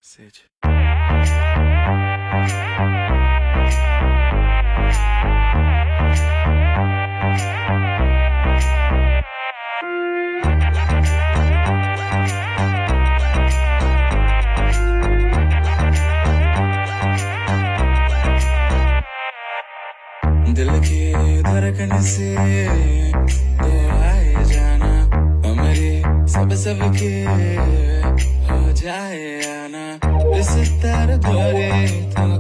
Sage. दिल की धड़कन से तो आए जाना, हमारे सब के हो जाए आना, इस तरह भरे तो